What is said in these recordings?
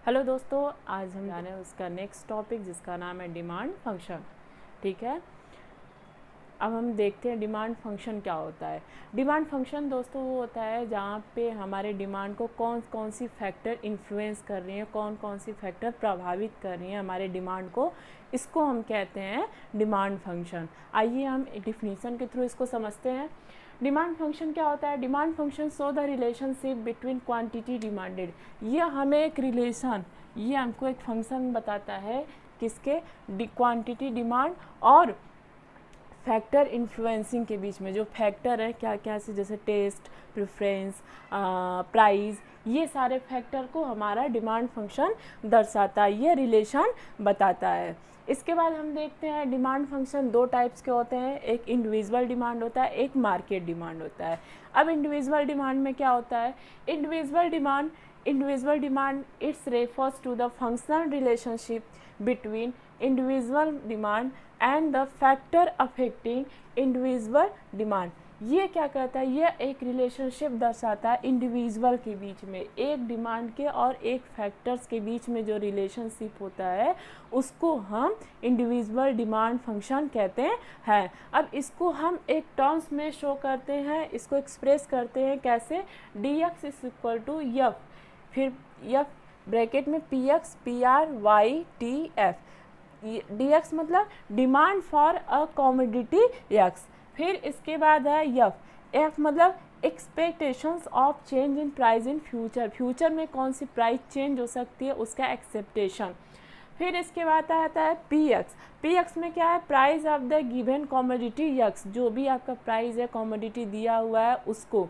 Hello दोस्तों, आज हम जाने उसका नेक्स्ट टॉपिक जिसका नाम है डिमांड फंक्शन। ठीक है, अब हम देखते हैं डिमांड फंक्शन क्या होता है। डिमांड फंक्शन दोस्तों वो होता है जहाँ पे हमारे डिमांड को कौन कौन सी फैक्टर इन्फ्लुएंस कर रही हैं, कौन कौन सी फैक्टर प्रभावित कर रही हैं हमारे डिमांड को, इसको हम कहते हैं डिमांड फंक्शन। आइए हम डिफिनीसन के थ्रू इसको समझते हैं। डिमांड फंक्शन क्या होता है? Demand function show the relationship between quantity demanded. ये हमें एक रिलेशन, ये हमको एक फंक्शन बताता है किसके, क्वांटिटी डिमांड और फैक्टर इन्फ्लुएंसिंग के बीच में। जो फैक्टर है क्या क्या से, जैसे टेस्ट, प्रेफरेंस, प्राइस, ये सारे फैक्टर को हमारा डिमांड फंक्शन दर्शाता है, ये रिलेशन बताता है। इसके बाद हम देखते हैं डिमांड फंक्शन दो टाइप्स के होते हैं, एक इंडिविजुअल डिमांड होता है, एक मार्केट डिमांड होता है। अब इंडिविजुअल डिमांड में क्या होता है? Individual demand it's refers to the functional relationship between individual demand and the factor affecting individual demand. ये क्या कहता है? ये एक रिलेशनशिप दर्शाता है इंडिविजुअल के बीच में, एक डिमांड के और एक फैक्टर्स के बीच में जो रिलेशनशिप होता है उसको हम इंडिविजुअल डिमांड फंक्शन कहते हैं। अब इसको हम एक टर्म्स में शो करते हैं, इसको एक्सप्रेस करते हैं कैसे? dx is equal to f, फिर यफ ब्रैकेट में px pr/y/t/f। dx मतलब demand for a commodity x, फिर इसके बाद है f मतलब expectations of change in price in future में कौन सी प्राइस चेंज हो सकती है उसका एक्सेप्टेशन। फिर इसके बाद आता है px में क्या है? Price of the given commodity x, जो भी आपका प्राइस है, कमोडिटी दिया हुआ है उसको।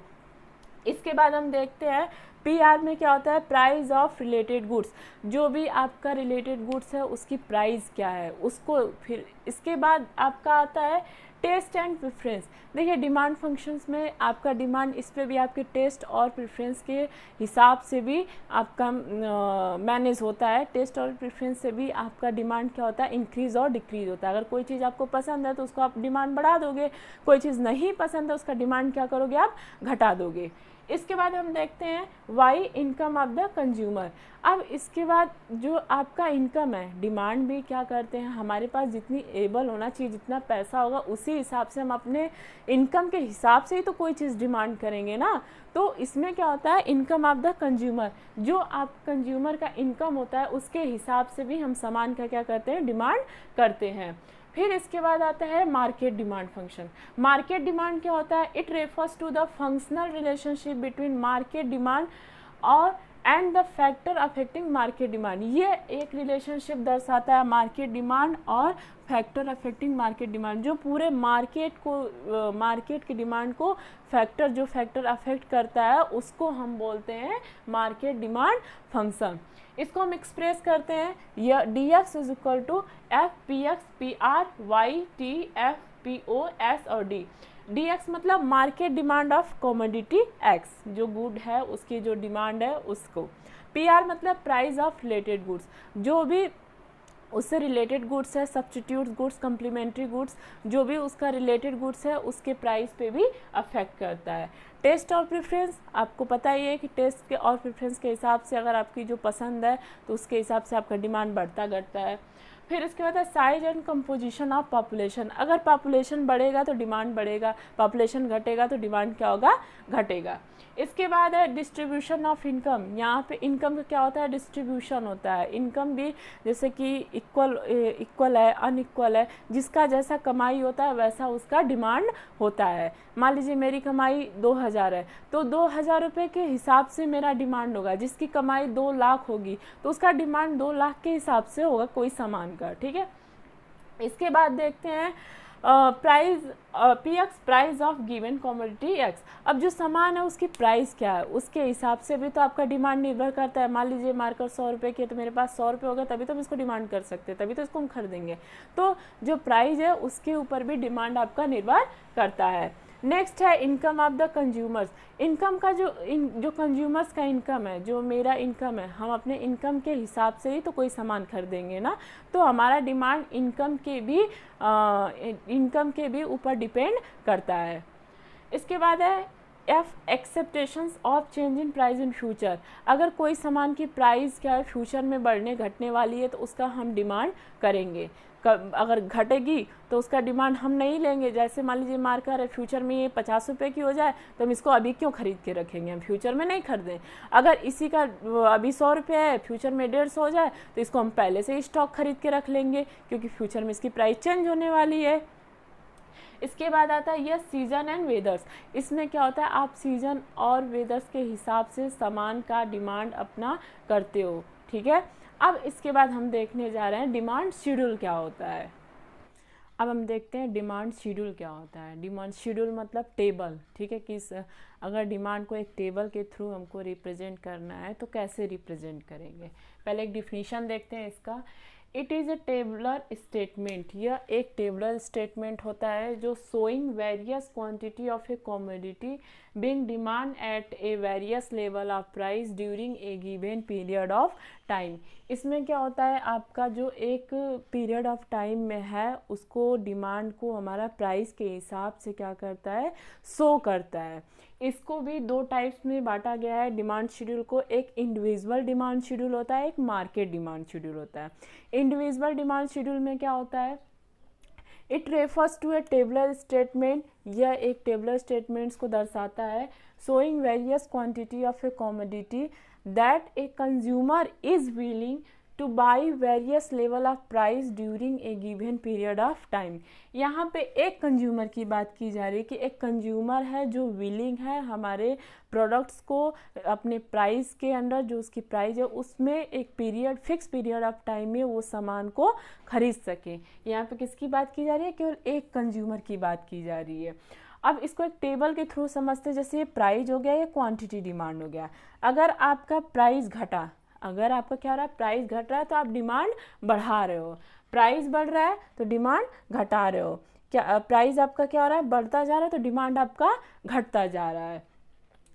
इसके बाद हम देखते हैं PR में क्या होता है? प्राइस ऑफ रिलेटेड गुड्स, जो भी आपका रिलेटेड गुड्स है उसकी प्राइस क्या है उसको। फिर इसके बाद आपका आता है टेस्ट एंड प्रेफरेंस। देखिए डिमांड फंक्शंस में आपका डिमांड, इस पे भी आपके टेस्ट और प्रेफरेंस के हिसाब से भी आपका मैनेज होता है। टेस्ट और प्रेफरेंस से भी आपका डिमांड क्या होता है? इंक्रीज और डिक्रीज होता है। अगर कोई चीज़ आपको पसंद है तो उसको आप डिमांड बढ़ा दोगे, कोई चीज़ नहीं पसंद है उसका डिमांड क्या करोगे? आप घटा दोगे। इसके बाद हम देखते हैं Y income of the consumer. अब इसके बाद जो आपका इनकम है, डिमांड भी क्या करते हैं, हमारे पास जितनी एबल होना चाहिए, जितना पैसा होगा उसी हिसाब से हम अपने इनकम के हिसाब से ही तो कोई चीज़ डिमांड करेंगे ना। तो इसमें क्या होता है? इनकम ऑफ द कंज्यूमर, जो आप कंज्यूमर का इनकम होता है उसके हिसाब से भी हम सामान का क्या करते हैं? डिमांड करते हैं। फिर इसके बाद आता है market demand function. Market demand क्या होता है? It refers to the functional relationship between market demand और and the factor affecting market demand. ये एक रिलेशनशिप दर्शाता है मार्केट डिमांड और फैक्टर अफेक्टिंग मार्केट डिमांड, जो पूरे मार्केट को, मार्केट की डिमांड को फैक्टर, जो फैक्टर अफेक्ट करता है उसको हम बोलते हैं मार्केट डिमांड फंक्शन। इसको हम एक्सप्रेस करते हैं, यह dx is equal to f px pr/y/t/f pos और d। dx मतलब market demand of commodity x, जो गुड है उसकी जो डिमांड है उसको। pr मतलब प्राइस ऑफ रिलेटेड गुड्स, जो भी उससे रिलेटेड गुड्स है, सब्स्टिट्यूट गुड्स, कम्प्लीमेंट्री गुड्स, जो भी उसका रिलेटेड गुड्स है उसके प्राइस पे भी अफेक्ट करता है। टेस्ट और प्रेफरेंस, आपको पता ही है कि टेस्ट के और प्रेफरेंस के हिसाब से अगर आपकी जो पसंद है तो उसके हिसाब से आपका डिमांड बढ़ता घटता है। फिर इसके बाद है size and composition of population. अगर पॉपुलेशन बढ़ेगा तो डिमांड बढ़ेगा, पॉपुलेशन घटेगा तो डिमांड क्या होगा? घटेगा। इसके बाद है डिस्ट्रीब्यूशन ऑफ इनकम। यहाँ पे इनकम का क्या होता है? डिस्ट्रीब्यूशन होता है। इनकम भी जैसे कि इक्वल है, अनइक्वल है, जिसका जैसा कमाई होता है वैसा उसका डिमांड होता है। मान लीजिए मेरी कमाई 2000 है तो 2000 रुपये के हिसाब से मेरा डिमांड होगा। जिसकी कमाई 2 लाख होगी तो उसका डिमांड 2 लाख के हिसाब से होगा कोई सामान का। ठीक है, इसके बाद देखते हैं price px price of given commodity x। अब जो सामान है उसकी प्राइस क्या है उसके हिसाब से भी तो आपका डिमांड निर्भर करता है। मान लीजिए मार्कर 100 रुपये की है तो मेरे पास 100 रुपये होगा तभी तो हम इसको डिमांड कर सकते हैं, तभी तो इसको हम खरीदेंगे। तो जो प्राइस है उसके ऊपर भी डिमांड आपका निर्भर करता है। नेक्स्ट है income of the consumers. Income का जो कंज्यूमर्स का इनकम है, जो मेरा इनकम है, हम अपने इनकम के हिसाब से ही तो कोई सामान खरीदेंगे ना। तो हमारा डिमांड इनकम के भी ऊपर डिपेंड करता है। इसके बाद है F expectations of change in price in future, अगर कोई सामान की प्राइस क्या है फ्यूचर में बढ़ने घटने वाली है तो उसका हम डिमांड करेंगे। अगर घटेगी तो उसका डिमांड हम नहीं लेंगे। जैसे मान लीजिए मार्कर है, फ्यूचर में ये 50 रुपये की हो जाए तो हम इसको अभी क्यों खरीद के रखेंगे, हम फ्यूचर में नहीं खरीदें। अगर इसी का अभी 100 रुपये है, फ्यूचर में 150 हो जाए तो इसको हम पहले से ही स्टॉक खरीद के रख लेंगे, क्योंकि फ्यूचर में इसकी प्राइस चेंज होने वाली है। इसके बाद आता है यस सीजन एंड वेदर्स। इसमें क्या होता है, आप सीजन और वेदर्स के हिसाब से सामान का डिमांड अपना करते हो, ठीक है। अब इसके बाद हम देखने जा रहे हैं डिमांड शेड्यूल क्या होता है। अब हम देखते हैं डिमांड शेड्यूल क्या होता है। डिमांड शेड्यूल मतलब टेबल, ठीक है, कि अगर डिमांड को एक टेबल के थ्रू हमको रिप्रेजेंट करना है तो कैसे रिप्रेजेंट करेंगे। पहले एक डिफिनीशन देखते हैं इसका। It is a tabular statement, यह एक टेबलर स्टेटमेंट होता है जो showing various quantity of a commodity being demand eight a various level of price during a given period of time. इसमें क्या होता है, आपका जो एक पीरियड ऑफ टाइम में है उसको डिमांड को हमारा प्राइस के हिसाब से क्या करता है, शो करता है। इसको भी दो टाइप्स में बांटा गया है डिमांड शेड्यूल को। एक इंडिविजुअल डिमांड शेड्यूल होता है, एक मार्केट डिमांड शेड्यूल होता है। इंडिविजुअल डिमांड शेड्यूल में क्या होता है, it refers to a tabular statement, यह एक टेबलर स्टेटमेंट्स को दर्शाता है, showing various quantity of a commodity that a consumer is willing to buy various level of price during a given period of time. यहाँ पे एक consumer की बात की जा रही है कि एक कंज्यूमर है जो विलिंग है हमारे प्रोडक्ट्स को अपने प्राइस के अंदर, जो उसकी प्राइस है उसमें एक period, fix period of time में वो सामान को खरीद सके। यहाँ पे किसकी बात की जा रही है, केवल एक कंज्यूमर की बात की जा रही है। अब इसको एक टेबल के थ्रू समझते हैं। जैसे ये प्राइस हो गया, ये क्वांटिटी डिमांड हो गया। अगर आपका प्राइस घटा, अगर आपका क्या हो रहा है, प्राइस घट रहा है तो आप डिमांड बढ़ा रहे हो। प्राइस बढ़ रहा है तो डिमांड घटा रहे हो। क्या प्राइस आपका क्या हो रहा है, बढ़ता जा रहा है तो डिमांड आपका घटता जा रहा है।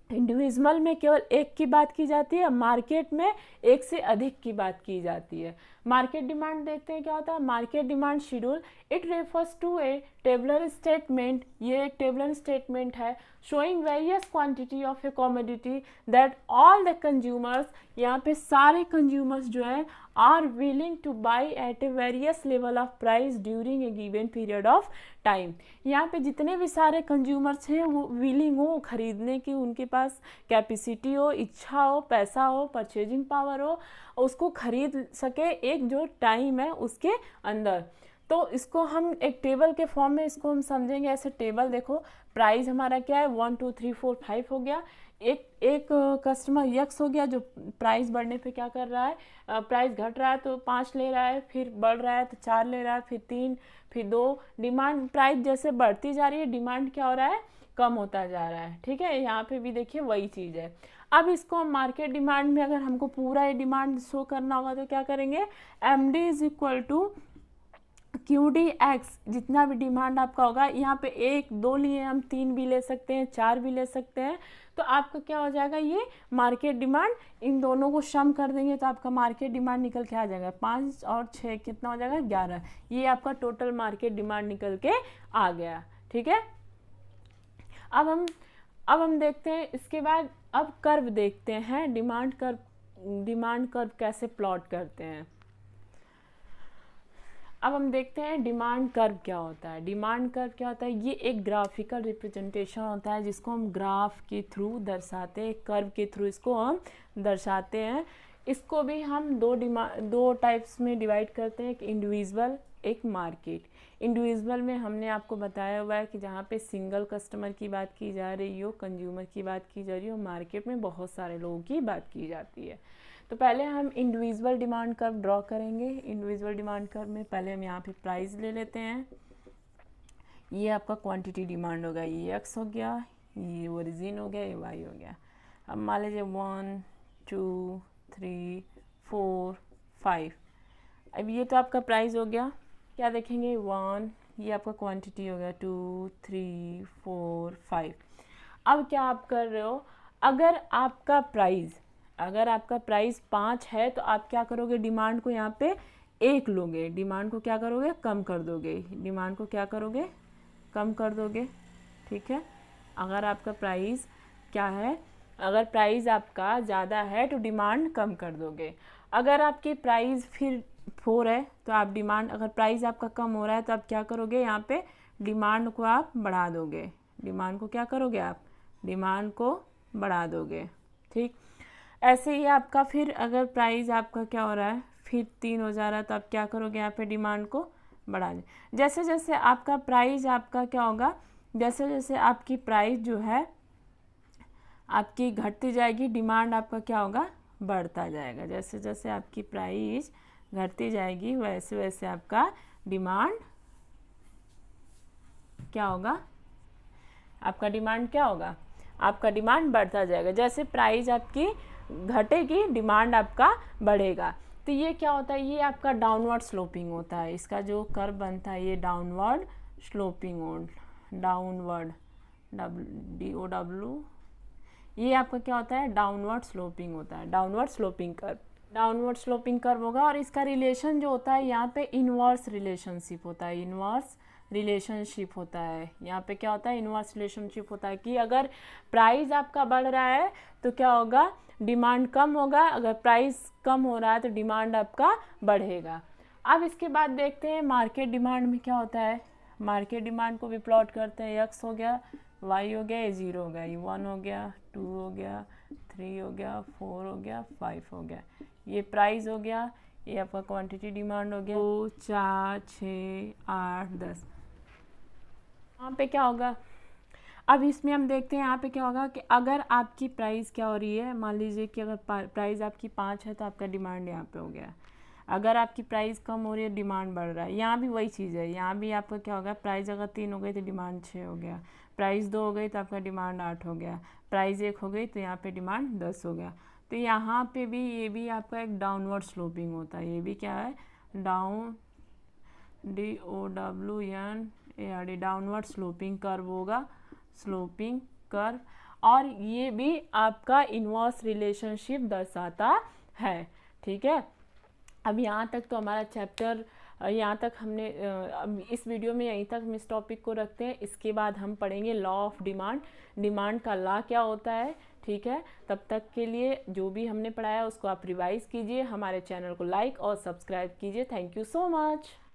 इंडिविजुअल में केवल एक की बात की जाती है, मार्केट में एक से अधिक की बात की जाती है। मार्केट डिमांड देखते हैं क्या होता है। Market demand schedule, it refers to a tabular statement, ये एक टेबलर स्टेटमेंट है, showing various quantity of a commodity that all the consumers, यहाँ पे सारे कंज्यूमर्स जो है are willing to buy at a various level of price during a given period of time. यहाँ पे जितने भी सारे कंज्यूमर्स हैं वो विलिंग हो खरीदने की, उनके पास कैपेसिटी हो, इच्छा हो, पैसा हो, परचेजिंग पावर हो, उसको खरीद सके एक जो टाइम है उसके अंदर। तो इसको हम एक टेबल के फॉर्म में इसको हम समझेंगे ऐसे। टेबल देखो, प्राइस हमारा क्या है 1 2 3 4 5 हो गया। एक कस्टमर यक्स हो गया जो प्राइस बढ़ने पे क्या कर रहा है, प्राइस घट रहा है तो 5 ले रहा है, फिर बढ़ रहा है तो 4 ले रहा है, फिर 3, फिर 2। डिमांड, प्राइस जैसे बढ़ती जा रही है डिमांड क्या हो रहा है, कम होता जा रहा है, ठीक है। यहाँ पे भी देखिए वही चीज़ है। अब इसको हम मार्केट डिमांड में अगर हमको पूरा ये डिमांड शो करना होगा तो क्या करेंगे, MD is equal to QDX, जितना भी डिमांड आपका होगा। यहाँ पे 1 2 लिए, हम 3 भी ले सकते हैं, 4 भी ले सकते हैं। तो आपका क्या हो जाएगा, ये मार्केट डिमांड, इन दोनों को सम कर देंगे तो आपका मार्केट डिमांड निकल के आ जाएगा 5 और 6 कितना हो जाएगा 11। ये आपका टोटल मार्केट डिमांड निकल के आ गया, ठीक है। अब हम देखते हैं इसके बाद, अब कर्व देखते हैं, डिमांड कर्व कैसे प्लॉट करते हैं। अब हम देखते हैं डिमांड कर्व क्या होता है। डिमांड कर्व क्या होता है, ये एक ग्राफिकल रिप्रेजेंटेशन होता है जिसको हम ग्राफ के थ्रू दर्शाते हैं, कर्व के थ्रू इसको हम दर्शाते हैं। इसको भी हम दो टाइप्स में डिवाइड करते हैं, एक इंडिविजुअल, एक मार्केट। इंडिविजुअल में हमने आपको बताया हुआ है कि जहाँ पे सिंगल कस्टमर की बात की जा रही हो, कंज्यूमर की बात की जा रही हो, मार्केट में बहुत सारे लोगों की बात की जाती है। तो पहले हम इंडिविजुअल डिमांड कर्व ड्रॉ करेंगे। इंडिविजुअल डिमांड कर्व में पहले हम यहाँ पे प्राइस ले लेते हैं। ये आपका क्वांटिटी डिमांड होगा, ये X हो गया, ये ओरिजिन हो गया, ये Y हो गया। अब मान लीजिए 1 2 3 4 5। अब ये तो आपका प्राइस हो गया। क्या देखेंगे 1, ये आपका क्वांटिटी हो गया 2 3 4 5। अब क्या आप कर रहे हो, अगर आपका प्राइस 5 है तो आप क्या करोगे, डिमांड को यहाँ पे 1 लोगे, डिमांड को क्या करोगे, कम कर दोगे, डिमांड को क्या करोगे, कम कर दोगे, ठीक है। अगर आपका प्राइस क्या है, अगर प्राइस आपका ज़्यादा है तो डिमांड कम कर दोगे। अगर आपकी प्राइस फिर 4 है तो आप डिमांड, अगर प्राइस आपका कम हो रहा है तो आप क्या करोगे, यहाँ पे डिमांड को आप बढ़ा दोगे। डिमांड को क्या करोगे आप, डिमांड को बढ़ा दोगे। ठीक, ऐसे ही आपका फिर अगर प्राइस आपका क्या हो रहा है, फिर 3 हो जा रहा है तो आप क्या करोगे, यहाँ पे डिमांड को बढ़ा दें। जैसे जैसे आपका प्राइस आपका क्या होगा, जैसे जैसे आपकी प्राइस जो है आपकी घटती जाएगी, डिमांड आपका क्या होगा, बढ़ता जाएगा। जैसे जैसे आपकी प्राइस घटती जाएगी वैसे वैसे आपका डिमांड क्या होगा, आपका डिमांड क्या होगा, आपका डिमांड बढ़ता जाएगा। जैसे प्राइस आपकी घटेगी डाउनवर्ड आपका बढ़ेगा। तो ये क्या होता है, ये आपका डाउनवर्ड स्लोपिंग होता है। इसका जो कर्व बनता है ये डाउनवर्ड स्लोपिंग, डाउनवर्ड DOW, ये आपका क्या होता है, डाउनवर्ड स्लोपिंग होता है, downward sloping curve. Downward sloping curve होगा और इसका रिलेशन जो होता है यहाँ पे इनवर्स रिलेशनशिप होता है, इनवर्स रिलेशनशिप होता है। यहाँ पे क्या होता है, इनवर्स रिलेशनशिप होता है कि अगर प्राइस आपका बढ़ रहा है तो क्या होगा, डिमांड कम होगा, अगर प्राइस कम हो रहा है तो डिमांड आपका बढ़ेगा। अब इसके बाद देखते हैं मार्केट डिमांड में क्या होता है। मार्केट डिमांड को भी प्लॉट करते हैं, x हो गया, y हो गया, ये 0 हो गया, ये 1 हो गया, 2 हो गया, 3 हो गया, 4 हो गया, 5 हो गया। ये प्राइस हो गया, ये आपका क्वांटिटी डिमांड हो गया, 2 4 6 8 10। यहाँ पे क्या होगा, अब इसमें हम देखते हैं यहाँ पे क्या होगा कि अगर आपकी प्राइस क्या हो रही है, मान लीजिए कि अगर प्राइस आपकी 5 है तो आपका डिमांड यहाँ पे हो गया। अगर आपकी प्राइस कम हो रही है, डिमांड बढ़ रहा है। यहाँ भी वही चीज़ है, यहाँ भी आपका क्या होगा, प्राइस अगर 3 हो गई तो डिमांड 6 हो गया, प्राइस 2 हो गई तो आपका डिमांड 8 हो गया, प्राइस 1 हो गई तो यहाँ पे डिमांड 10 हो गया। तो यहाँ पे भी ये भी आपका एक डाउनवर्ड स्लोपिंग होता है। ये भी क्या है, down DOWN downward sloping curve होगा, स्लोपिंग कर्व। और ये भी आपका इनवर्स रिलेशनशिप दर्शाता है। ठीक है, अब यहाँ तक तो हमारा चैप्टर, यहाँ तक हमने, अब इस वीडियो में यहीं तक हम इस टॉपिक को रखते हैं। इसके बाद हम पढ़ेंगे लॉ ऑफ डिमांड, डिमांड का लॉ क्या होता है। ठीक है, तब तक के लिए जो भी हमने पढ़ाया उसको आप रिवाइज कीजिए, हमारे चैनल को लाइक और सब्सक्राइब कीजिए। Thank you so much.